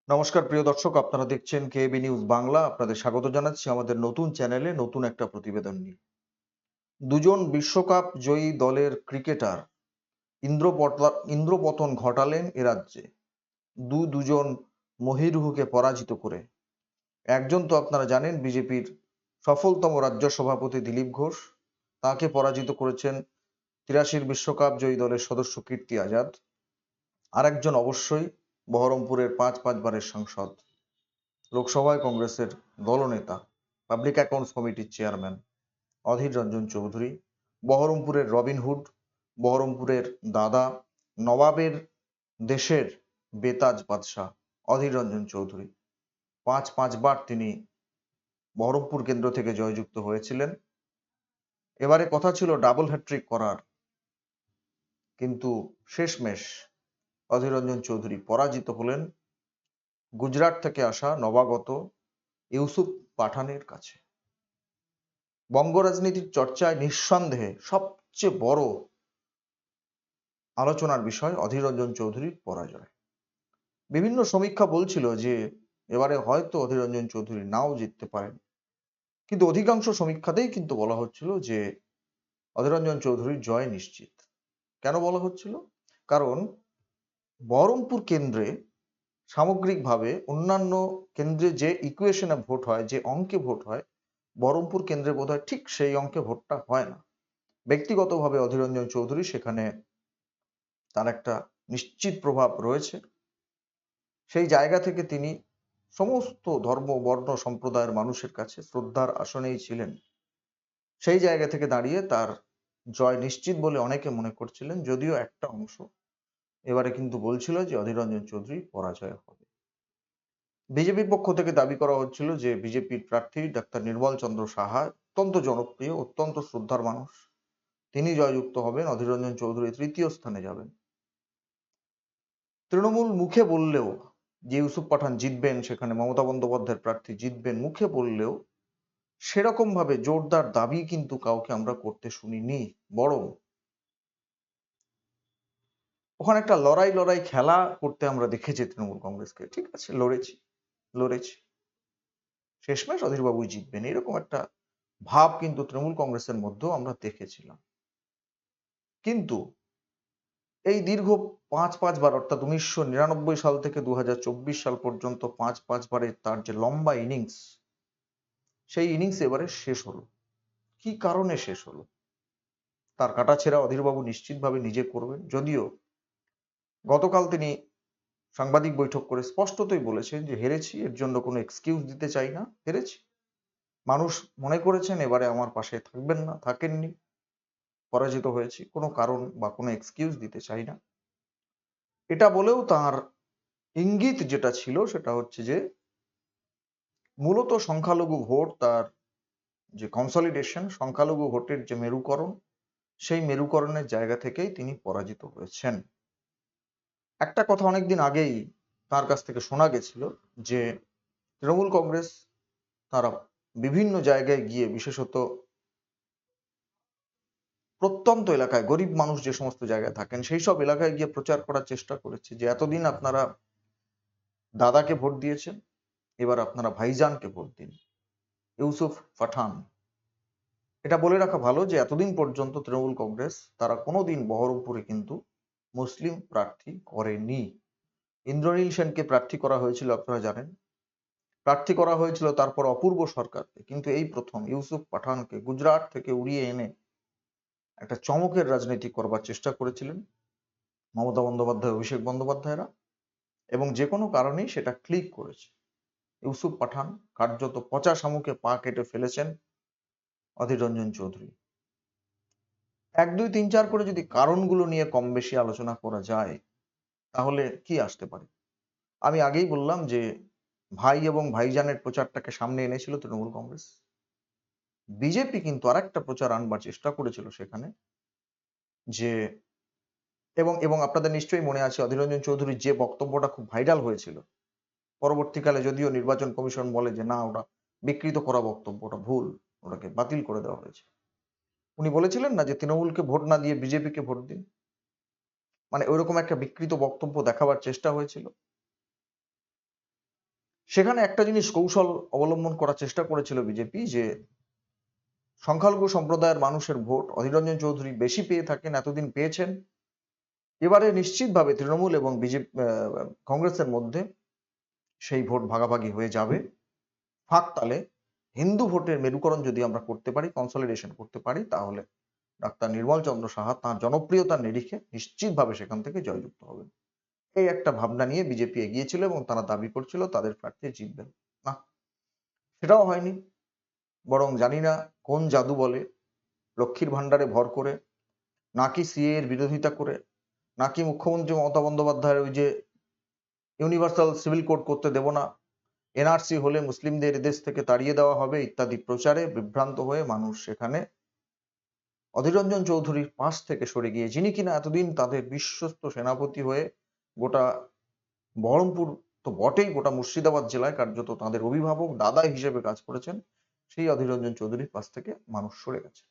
নমস্কার প্রিয় দর্শক, আপনারা দেখছেন কেবি নিউজ বাংলা। আপনাদের স্বাগত জানাচ্ছি আমাদের নতুন চ্যানেলে নতুন একটা প্রতিবেদন নিয়ে। দুজন বিশ্বকাপ জয়ী দলের ক্রিকেটার ইন্দ্রপতন ঘটালেন এ রাজ্যে দুজন মহীরুহকে পরাজিত করে। একজন তো আপনারা জানেন বিজেপির সফলতম রাজ্য সভাপতি দিলীপ ঘোষ, তাকে পরাজিত করেছেন 83 বিশ্বকাপ জয়ী দলের সদস্য কীর্তি আজাদ। আরেকজন অবশ্যই বহরমপুরের পাঁচবারের সাংসদ, লোকসভায় কংগ্রেসের দলনেতা, পাবলিক অ্যাকাউন্টস কমিটির চেয়ারম্যান অধীর রঞ্জন চৌধুরী, বহরমপুরের রবিনহুড, বহরমপুরের দাদা, নবাবের দেশের বেতাজ বাদশাহ অধীর রঞ্জন চৌধুরী। পাঁচবার তিনি বহরমপুর কেন্দ্র থেকে জয়যুক্ত হয়েছিলেন। এবারে কথা ছিল ডাবল হ্যাট্রিক করার, কিন্তু শেষমেশ অধীর রঞ্জন চৌধুরী পরাজিত হলেন গুজরাট থেকে আসা নবাগত ইউসুফ পাঠানের কাছে। বঙ্গ রাজনীতির চর্চায় নিঃসন্দেহে সবচেয়ে বড় আলোচনার বিষয় অধীর রঞ্জন চৌধুরীর পরাজয়। বিভিন্ন সমীক্ষা বলছিল যে এবারে হয়তো অধীর রঞ্জন চৌধুরী নাও জিততে পারেন, কিন্তু অধিকাংশ সমীক্ষাতেই কিন্তু বলা হচ্ছিল যে অধীর রঞ্জন চৌধুরীর জয় নিশ্চিত। কেন বলা হচ্ছিল? কারণ বহরমপুর কেন্দ্রে সামগ্রিকভাবে অন্যান্য কেন্দ্রে যে ইকুয়েশনে ভোট হয়, যে অঙ্কে ভোট হয়, বহরমপুর কেন্দ্রে বোধহয় ঠিক সেই অঙ্কে ভোটটা হয় না। ব্যক্তিগতভাবে অধীর রঞ্জন চৌধুরী সেখানে তার একটা নিশ্চিত প্রভাব রয়েছে। সেই জায়গা থেকে তিনি সমস্ত ধর্ম বর্ণ সম্প্রদায়ের মানুষের কাছে শ্রদ্ধার আসনেই ছিলেন। সেই জায়গা থেকে দাঁড়িয়ে তার জয় নিশ্চিত বলে অনেকে মনে করছিলেন, যদিও একটা অংশ এবারে কিন্তু বলছিল যে অধীর রঞ্জন চৌধুরী পরাজয় হবে। বিজেপির পক্ষ থেকে দাবি করা হচ্ছিল যে বিজেপির প্রার্থী ডাক্তার নির্মল চন্দ্র সাহা অত্যন্ত জনপ্রিয়, অত্যন্ত শ্রদ্ধার মানুষ, তিনি জয়যুক্ত হবেন, অধীর রঞ্জন চৌধুরী তৃতীয় স্থানে যাবেন। তৃণমূল মুখে বললেও যে ইউসুফ পাঠান জিতবেন, সেখানে মমতা বন্দ্যোপাধ্যায়ের প্রার্থী জিতবেন, মুখে বললেও সেরকম ভাবে জোরদার দাবি কিন্তু কাউকে আমরা করতে শুনিনি। বরং ওখানে একটা লড়াই খেলা করতে আমরা দেখেছি তৃণমূল কংগ্রেসকে। ঠিক আছে, লড়েছি, শেষমেশ অধীরবাবুই জিতবেন, এরকম একটা ভাব কিন্তু তৃণমূল কংগ্রেসের মধ্যেও আমরা দেখেছিলাম। কিন্তু এই দীর্ঘ পাঁচবার, অর্থাৎ 1999 সাল থেকে 2024 সাল পর্যন্ত পাঁচবারের তার যে লম্বা ইনিংস, সেই ইনিংস এবারে শেষ হলো। কি কারণে শেষ হলো? তার কাটাছেঁড়া অধীরবাবু নিশ্চিতভাবে নিজে করবেন, যদিও গতকাল তিনি সাংবাদিক বৈঠক করে স্পষ্টতই বলেছেন যে হেরেছি, এর জন্য কোনো এক্সকিউজ দিতে চাই না, হেরেছি, মানুষ মনে করেছেন এবারে আমার পাশে থাকবেন না, থাকেননি, পরাজিত হয়েছি, কোনো কারণ বা কোনো এক্সকিউজ দিতে চাই না। এটা বলেও তার ইঙ্গিত যেটা ছিল সেটা হচ্ছে যে মূলত সংখ্যালঘু ভোট, তার যে কনসলিডেশন, সংখ্যালঘু ভোটের যে মেরুকরণ, সেই মেরুকরণের জায়গা থেকেই তিনি পরাজিত হয়েছেন। একটা কথা অনেকদিন আগেই তার কাছ থেকে শোনা গেছিল যে তৃণমূল কংগ্রেস তারা বিভিন্ন জায়গায় গিয়ে, বিশেষত প্রত্যন্ত এলাকায় গরিব মানুষ যে সমস্ত জায়গায় থাকেন, সেই সব এলাকায় গিয়ে প্রচার করার চেষ্টা করেছে যে এতদিন আপনারা দাদাকে ভোট দিয়েছেন, এবার আপনারা ভাইজানকে ভোট দিন, ইউসুফ পাঠান। এটা বলে রাখা ভালো যে এতদিন পর্যন্ত তৃণমূল কংগ্রেস তারা কোনোদিন বহরমপুরে কিন্তু মুসলিম প্রার্থী করেনি। ইন্দ্রনীল সেনকে প্রার্থী করা হয়েছিল, আপনারা জানেন, প্রার্থী করা হয়েছিল তারপর অপূর্ব সরকারকে, কিন্তু এই প্রথম ইউসুফ পাঠানকে গুজরাট থেকে উড়িয়ে এনে একটা চমকের রাজনীতি করবার চেষ্টা করেছিলেন মমতা বন্দ্যোপাধ্যায়, অভিষেক বন্দ্যোপাধ্যায়রা, এবং যে কোনো কারণেই সেটা ক্লিক করেছে। ইউসুফ পাঠান কার্যত পচা শামুকে পা কেটে ফেলেছেন অধীর রঞ্জন চৌধুরী। 1, 2, 3, 4 করে যদি কারণগুলো নিয়ে কম বেশি আলোচনা করা যায়, তাহলে কি আসতে পারে? আমি আগেই বললাম যে ভাই এবং ভাইজানের প্রচারটাকে সামনে এনেছিল তৃণমূল কংগ্রেস। বিজেপি কিন্তু আরেকটা প্রচার আনবার চেষ্টা করেছিল সেখানে, যে এবং আপনাদের নিশ্চয়ই মনে আছে অধীর রঞ্জন চৌধুরীর যে বক্তব্যটা খুব ভাইরাল হয়েছিল, পরবর্তীকালে যদিও নির্বাচন কমিশন বলে যে না, ওটা বিকৃত করা বক্তব্য, ওটা ভুল, ওটাকে বাতিল করে দেওয়া হয়েছে। উনি বলেছিলেন না যে তৃণমূলকে ভোট না দিয়ে বিজেপিকে ভোট দিন, মানে ওইরকম একটা বিকৃত বক্তব্য দেখাবার চেষ্টা হয়েছিল। সেখানে একটা জিনিস কৌশল অবলম্বন করার চেষ্টা করেছিল বিজেপি, যে সংখ্যালঘু সম্প্রদায়ের মানুষের ভোট অধীর রঞ্জন চৌধুরী বেশি পেয়ে থাকেন, এতদিন পেয়েছেন। এবারে নিশ্চিতভাবে তৃণমূল এবং বিজেপি কংগ্রেসের মধ্যে সেই ভোট ভাগাভাগি হয়ে যাবে। ফাঁক তালে হিন্দু ভোটের মেরুকরণ যদি আমরা করতে পারি, কনসলিডেশন করতে পারি, তাহলে ডাক্তার নির্মল চন্দ্র সাহা তাঁর জনপ্রিয়তার নিরিখে নিশ্চিতভাবে সেখান থেকে জয়যুক্ত হবেন। এই একটা ভাবনা নিয়ে বিজেপি এগিয়েছিল এবং তারা দাবি করছিল তাদের প্রার্থী জিতবেন। না, সেটাও হয়নি। বরং জানি না কোন জাদু বলে, লক্ষ্মীর ভাণ্ডারে ভর করে, নাকি সিএ এর বিরোধিতা করে, নাকি মুখ্যমন্ত্রী মমতা বন্দ্যোপাধ্যায়ের ওই যে ইউনিভার্সাল সিভিল কোড করতে দেব না, এনআরসি হলে মুসলিমদের এদেশ থেকে তাড়িয়ে দেওয়া হবে ইত্যাদি প্রচারে বিভ্রান্ত হয়ে মানুষ সেখানে অধীর রঞ্জন চৌধুরীর পাশ থেকে সরে গিয়ে, যিনি কিনা এতদিন তাদের বিশ্বস্ত সেনাপতি হয়ে গোটা বহরমপুর তো বটেই, গোটা মুর্শিদাবাদ জেলায় কার্যত তাদের অভিভাবক দাদা হিসেবে কাজ করেছেন, সেই অধীর রঞ্জন চৌধুরীর পাশ থেকে মানুষ সরে গেছে।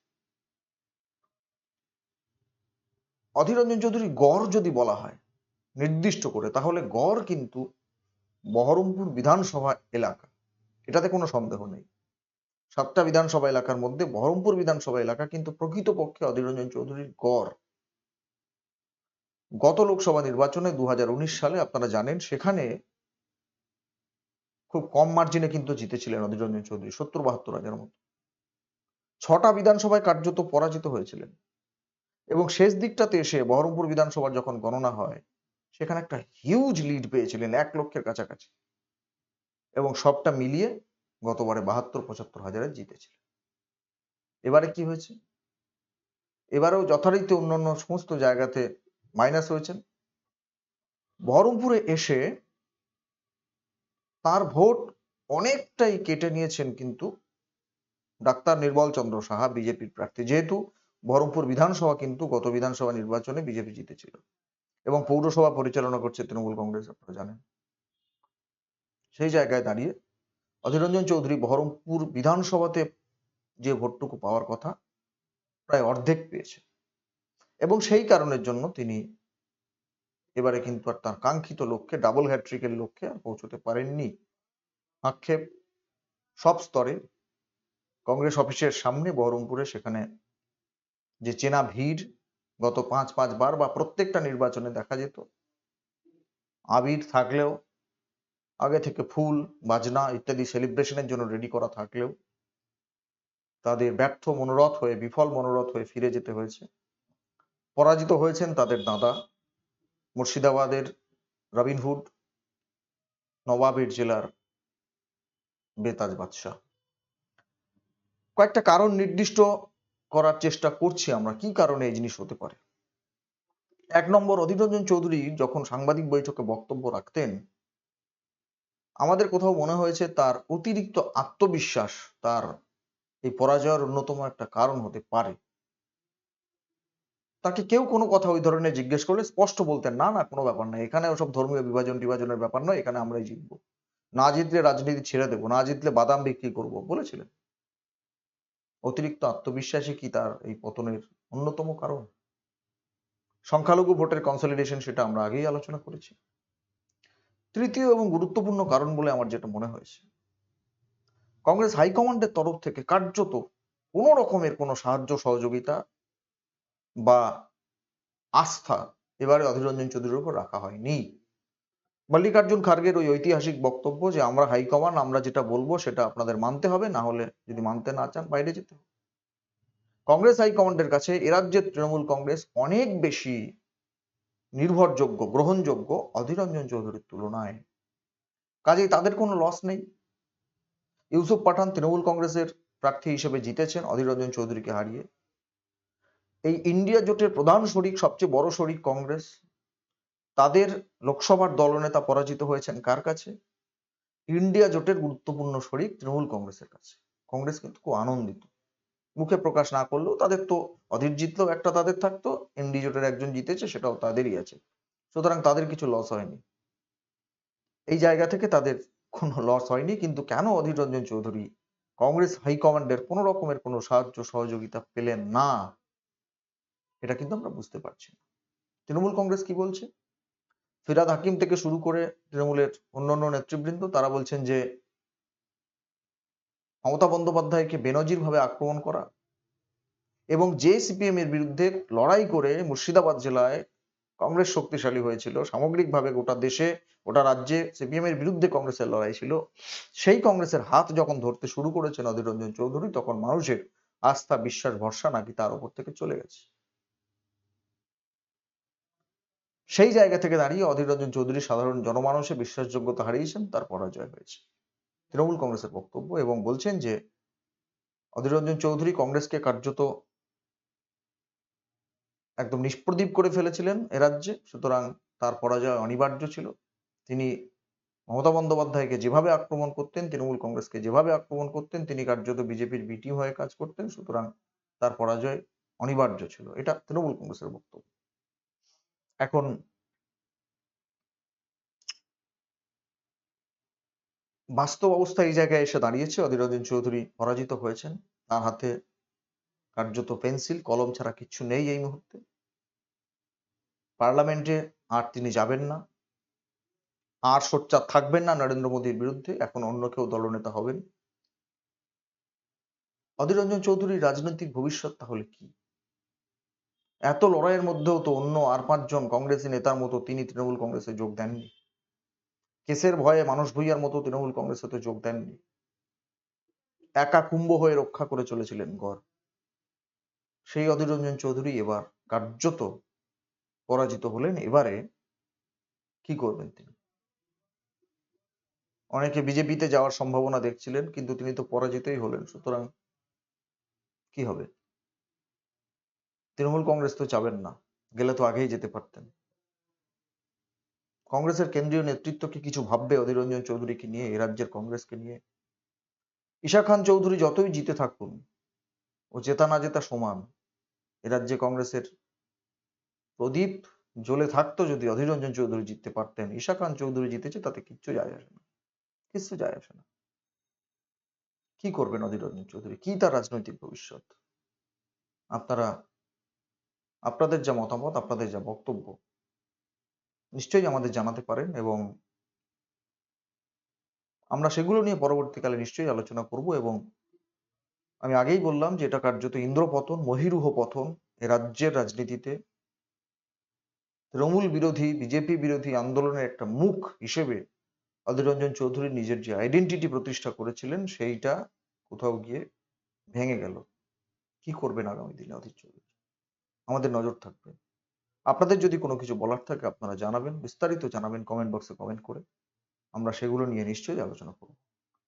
অধীর রঞ্জন চৌধুরী গড় যদি বলা হয় নির্দিষ্ট করে, তাহলে গড় কিন্তু বহরমপুর বিধানসভা এলাকা, এটাতে কোনো সন্দেহ নেই। 7টা বিধানসভা এলাকার মধ্যে বহরমপুর বিধানসভা এলাকা কিন্তু প্রকৃতপক্ষে অধীর রঞ্জন চৌধুরীর গড়। গত লোকসভা নির্বাচনে 2019 সালে আপনারা জানেন, সেখানে খুব কম মার্জিনে কিন্তু জিতেছিলেন অধীর রঞ্জন চৌধুরী, 70-72 হাজার মতো। 6টা বিধানসভায় কার্যত পরাজিত হয়েছিলেন। এবং শেষ দিকটাতে এসে বহরমপুর বিধানসভার যখন গণনা হয়, সেখানে একটা হিউজ লিড পেয়েছিলেন, 1 লক্ষের কাছাকাছি। এবং সবটা মিলিয়ে গতবারে 72-75 হাজারে জিতেছিলেন। এবারে কি হয়েছে? এবারেও যথারীতি অন্যান্য সমস্ত জায়গাতে মাইনাস হয়েছেন। বহরমপুরে এসে তার ভোট অনেকটাই কেটে নিয়েছেন কিন্তু ডাক্তার নির্মল চন্দ্র সাহা, বিজেপির প্রার্থী। যেহেতু বহরমপুর বিধানসভা কিন্তু গত বিধানসভা নির্বাচনে বিজেপি জিতেছিল এবং পৌরসভা পরিচালনা করছে তৃণমূল কংগ্রেস, আপনারা জানেন। সেই জায়গায় দাঁড়িয়ে অধীর রঞ্জন চৌধুরী বহরমপুর বিধানসভাতে যে ভোটটুকু পাওয়ার কথা প্রায় অর্ধেক পেয়েছে এবং সেই কারণের জন্য তিনি এবারে কিন্তু আর তার কাঙ্ক্ষিত লক্ষ্যে, ডাবল হ্যাট্রিকের লক্ষ্যে আর পৌঁছতে পারেননি। আক্ষেপ সব স্তরে। কংগ্রেস অফিসের সামনে বহরমপুরে সেখানে যে চেনা ভিড় গত 5 বার বা প্রত্যেকটা নির্বাচনে দেখা যেত, আবির থাকলেও, আগে থেকে ফুল বাজনা ইত্যাদি সেলিব্রেশনের জন্য রেডি করা থাকলেও তাদের ব্যর্থ মনোরথ হয়ে, বিফল মনোরথ হয়ে ফিরে যেতে হয়েছে। পরাজিত হয়েছেন তাদের দাদা, মুর্শিদাবাদের রবিনহুড, নবাবের জেলার বেতাজ বাদশাহ। কয়েকটা কারণ নির্দিষ্ট করার চেষ্টা করছি আমরা, কি কারণে এই জিনিস হতে পারে। 1 নম্বর, অধীর রঞ্জন চৌধুরী যখন সাংবাদিক বৈঠকে বক্তব্য রাখতেন, আমাদের কোথাও মনে হয়েছে তার অতিরিক্ত আত্মবিশ্বাস তার এই পরাজয়ের অন্যতম একটা কারণ হতে পারে। তাকে কেউ কোনো কথা ওই ধরনের জিজ্ঞেস করলে স্পষ্ট বলতেন, না না কোনো ব্যাপার নয়, এখানে ওসব ধর্মীয় বিভাজন টিভাজনের ব্যাপার নয়, এখানে আমরাই জিতবো, না জিতলে রাজনীতি ছেড়ে দেবো, না জিতলে বাদাম বিক্রি করবো বলেছিলেন। অতিরিক্ত আত্মবিশ্বাসী কি তার এই পতনের অন্যতম কারণ? সংখ্যালঘু ভোটের কনসলিডেশন, সেটা আমরা আগেই আলোচনা করেছি। তৃতীয় এবং গুরুত্বপূর্ণ কারণ বলে আমার যেটা মনে হয়েছে, কংগ্রেস হাইকমান্ডের তরফ থেকে কার্যত কোনো রকমের কোনো সাহায্য সহযোগিতা বা আস্থা এবারে অধীর রঞ্জন চৌধুরীর উপর রাখা হয়নি। মল্লিকার্জুন খার্গের ওই ঐতিহাসিক বক্তব্য যে আমরা হাইকমান্ড, আমরা যেটা বলবো সেটা আপনাদের মানতে হবে, না হলে যদি মানতে না চান বাইরে যেতে হবে। কংগ্রেস হাইকমান্ডের কাছে এ রাজ্যের তৃণমূল কংগ্রেস অনেক বেশি নির্ভরযোগ্য, গ্রহণযোগ্য অধীর রঞ্জন চৌধুরীর তুলনায়। কাজেই তাদের কোনো লস নেই। ইউসুফ পাঠান তৃণমূল কংগ্রেসের প্রার্থী হিসেবে জিতেছেন অধীর রঞ্জন চৌধুরীকে হারিয়ে। এই ইন্ডিয়া জোটের প্রধান শরিক, সবচেয়ে বড় শরিক কংগ্রেস, তাদের লোকসভার দলনেতা পরাজিত হয়েছেন কার কাছে? ইন্ডিয়া জোটের গুরুত্বপূর্ণ শরিক তৃণমূল কংগ্রেসের কাছে। কংগ্রেস কিন্তু খুব আনন্দিত, মুখে প্রকাশ না করলেও তাদের তো অধীর জিতলেও একটা তাদের থাকতো, ইন্ডি জোটের একজন জিতেছে সেটাও তাদেরই আছে, সুতরাং তাদের কিছু লস হয়নি। এই জায়গা থেকে তাদের কোনো লস হয়নি। কিন্তু কেন অধীর রঞ্জন চৌধুরী কংগ্রেস হাইকমান্ডের কোনো রকমের কোনো সাহায্য সহযোগিতা পেলেন না, এটা কিন্তু আমরা বুঝতে পারছি না। তৃণমূল কংগ্রেস কি বলছে? ফিরহাদ হাকিম থেকে শুরু করে তৃণমূলের অন্যান্য নেতৃবৃন্দ তারা বলছেন যে মমতা বন্দ্যোপাধ্যায়কে বেনজির ভাবে আক্রমণ করা এবং যে সিপিএম এর বিরুদ্ধে লড়াই করে মুর্শিদাবাদ জেলায় কংগ্রেস শক্তিশালী হয়েছিল, সামগ্রিকভাবে গোটা দেশে গোটা রাজ্যে সিপিএম এর বিরুদ্ধে কংগ্রেসের লড়াই ছিল, সেই কংগ্রেসের হাত যখন ধরতে শুরু করেছেন অধীর রঞ্জন চৌধুরী, তখন মানুষের আস্থা বিশ্বাস ভরসা নাকি তার উপর থেকে চলে গেছে। সেই জায়গা থেকে দাঁড়িয়ে অধীর রঞ্জন চৌধুরী সাধারণ জনমানুষের বিশ্বাসযোগ্যতা হারিয়েছেন, তার পরাজয় হয়েছে তৃণমূল কংগ্রেসের বক্তব্য, এবং বলছেন যে অধীর রঞ্জন চৌধুরী কংগ্রেসকে কার্যত একদম নিষ্প্রদীপ করে ফেলেছিলেন এ রাজ্যে, সুতরাং তার পরাজয় অনিবার্য ছিল। তিনি মমতা বন্দ্যোপাধ্যায়কে যেভাবে আক্রমণ করতেন, তৃণমূল কংগ্রেসকে যেভাবে আক্রমণ করতেন, তিনি কার্যত বিজেপির বি টিম হয়ে কাজ করতেন, সুতরাং তার পরাজয় অনিবার্য ছিল। এটা তৃণমূল কংগ্রেসের বক্তব্য। এখন বাস্তব অবস্থা এই জায়গায় এসে দাঁড়িয়েছে, অধীর রঞ্জন চৌধুরী পরাজিত হয়েছেন। তার হাতে কার্যত পেন্সিল কলম ছাড়া কিচ্ছু নেই এই মুহূর্তে। পার্লামেন্টে আর তিনি যাবেন না, আর সোচ্চার থাকবেন না নরেন্দ্র মোদীর বিরুদ্ধে, এখন অন্য কেউ দলনেতা হবেন। অধীর রঞ্জন চৌধুরীর রাজনৈতিক ভবিষ্যৎ তাহলে কি? এত লড়াইয়ের মধ্যেও তো অন্য আর 5 জন কংগ্রেসী নেতার মতো তিনি তৃণমূল কংগ্রেসে যোগ দেননি। কেসের ভয়ে মানস ভূঁইয়ার মতো তৃণমূল কংগ্রেসে তো যোগ দেননি। একা কুম্ভ হয়ে রক্ষা করে চলেছিলেন গড়। সেই অধীর রঞ্জন চৌধুরী এবার কার্যত পরাজিত হলেন। এবারে কি করবেন তিনি? অনেকে বিজেপিতে যাওয়ার সম্ভাবনা দেখছিলেন, কিন্তু তিনি তো পরাজিতই হলেন, সুতরাং কি হবে? তৃণমূল কংগ্রেস তো যাবেন না, গেলে তো আগেই যেতে পারতেন। কংগ্রেসের কেন্দ্রীয় নেতৃত্ব কি কিছু ভাববে অধীর রঞ্জন চৌধুরীকে নিয়ে, এ রাজ্যের কংগ্রেসকে নিয়ে? ঈশা খান চৌধুরী যতই জিতে থাকুন, ও জেতা না জেতা সমান। এ রাজ্যে কংগ্রেসের প্রদীপ জ্বলে থাকতো যদি অধীর রঞ্জন চৌধুরী জিততে পারতেন। ঈশা খান চৌধুরী জিতেছে, তাতে কিচ্ছু যায় আসে না, কিচ্ছু যায় আসে না। কি করবেন অধীর রঞ্জন চৌধুরী? কি তার রাজনৈতিক ভবিষ্যৎ? আপনারা আপনাদের যা মতামত, আপনাদের যা বক্তব্য, নিশ্চয়ই আমাদের জানাতে পারেন, এবং আমরা সেগুলো নিয়ে পরবর্তীকালে নিশ্চয়ই আলোচনা করব। এবং আমি আগেই বললাম যে এটা কার্যত ইন্দ্রপতন, মহীরুহ পতন এ রাজ্যের রাজনীতিতে। তৃণমূল বিরোধী, বিজেপি বিরোধী আন্দোলনের একটা মুখ হিসেবে অধীর রঞ্জন চৌধুরী নিজের যে আইডেন্টিটি প্রতিষ্ঠা করেছিলেন, সেইটা কোথাও গিয়ে ভেঙে গেল। কি করবেন আগামী দিনে অধীর চৌধুরী? আমাদের নজর থাকবে। আপনাদের যদি কোনো কিছু বলার থাকে আপনারা জানাবেন, বিস্তারিত জানাবেন কমেন্ট বক্সে কমেন্ট করে। আমরা সেগুলো নিয়ে নিশ্চয়ই আলোচনা করব।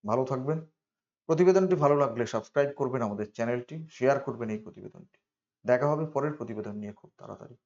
ভালো থাকবেন। প্রতিবেদনটি ভালো লাগলে সাবস্ক্রাইব করবেন আমাদের চ্যানেলটি, শেয়ার করবেন এই প্রতিবেদনটি। দেখা হবে পরের প্রতিবেদন নিয়ে খুব তাড়াতাড়ি।